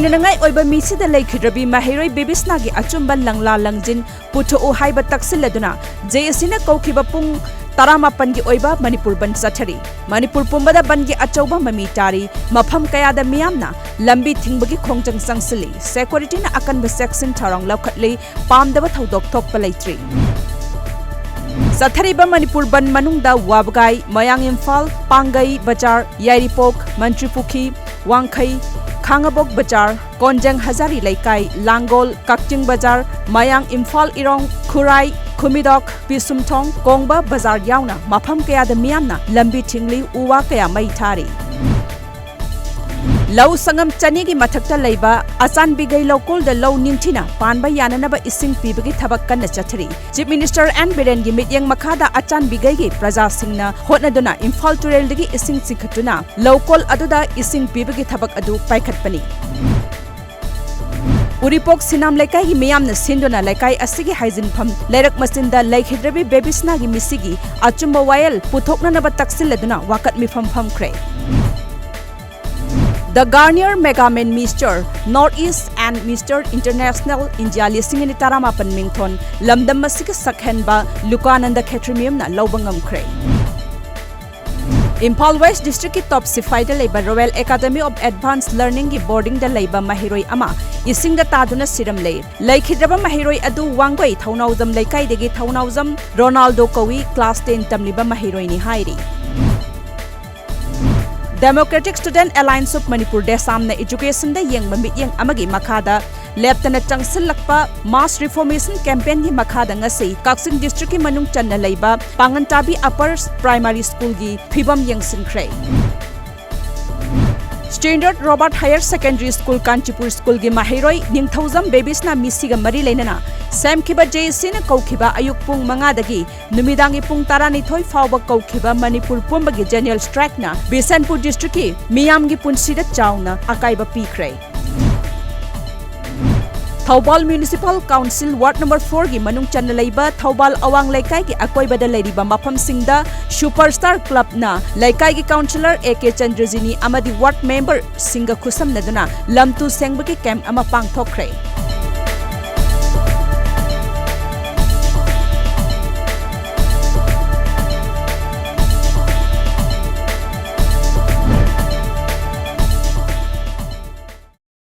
Loinanangai oiba misida leikhidrabi mahiroi bibisnagi achumba langla langjin puthou haiba taksilladuna JSCna kaukiba pung Taramapangi oiba Manipur ban sathari Manipur pumbada bangi achauba mami tari mafam kayada miyamna lambi thingbagi khongjang sangsili security na akanba section tharong laukhatli pamdaba thodok thokpa leitri Sathariba Manipur ban manungda Wabgai Mayang Imphal Pangai Bazar Yairipok Mantripukhi Wangkhai Khangabok Bazar Konjang Hazari Laikai Langol Kakching Bazar Mayang Imphal Irong Khurai Khumidok Pisumthong Kongba Bazar yauna mafam kayada miyamna lambi thingli uwa kaya mai thari Lau sangam chanigi mathakta leiba asan bigai lokol da lau ningthina panba yananaba ising pibagi thabak kanna chathari Chief Minister N Biren gi mityang makhada asan bigai gi praja singna hotnaduna Imphal Turel dagi ising sikhatuna lokol aduda ising pibagi thabak adu paikhatpani Uripok Sinam Laikai gi miyamna sindona Laikai asigi haijin pham Lairak Masinda Laikhidrabi Bebisna gi misigi achumba wayal puthoknanaba taksilladuna wakat mifam kre The Garnier Megaman Mr. Northeast and Mr. International India lising taramapan mingthon lamdam masika sakhenba Lukananda Khetrimiumna lobangam kre Imphal West District ki top sifai da leiba Royal Academy of Advanced Learning ki boarding da leiba mahiroi ama ising da taduna siram lei laikhidraba mahiroi adu wangoi thaunauzam laikai degi thaunauzam Ronaldo Kawi class 10 tamliba mahiroi ni hairi Democratic Student Alliance of Manipur Desamna Education da yengba mityang amagi makhada leptana changsilakpa mass reformation campaign gi makhada ngasi Kaksing district ki manung channa leiba Pangantabi Upper Primary School gi phibam yengsinkhre Standard Robert Higher Secondary School Kanchipur School gi mahiroi ningthauzam babies na misiga mari leinana Sam Kiba JSC na kaukhiba ayuk pung 5 dagi numidangi pung 12 fawba kaukhiba Manipur pumbagi general strike na Bisanpur district ki miyam gi punsida chauna akaiba pikre Thoubal Municipal Council Ward number 4 gi manung channa leiba Thoubal Awang Laikai gi akoibada leiriba mafam singda Superstar Club na Laikai gi councillor AK Chandrajini amadi ward member singa khusam naduna lamtu sengbagi camp ama pangthokre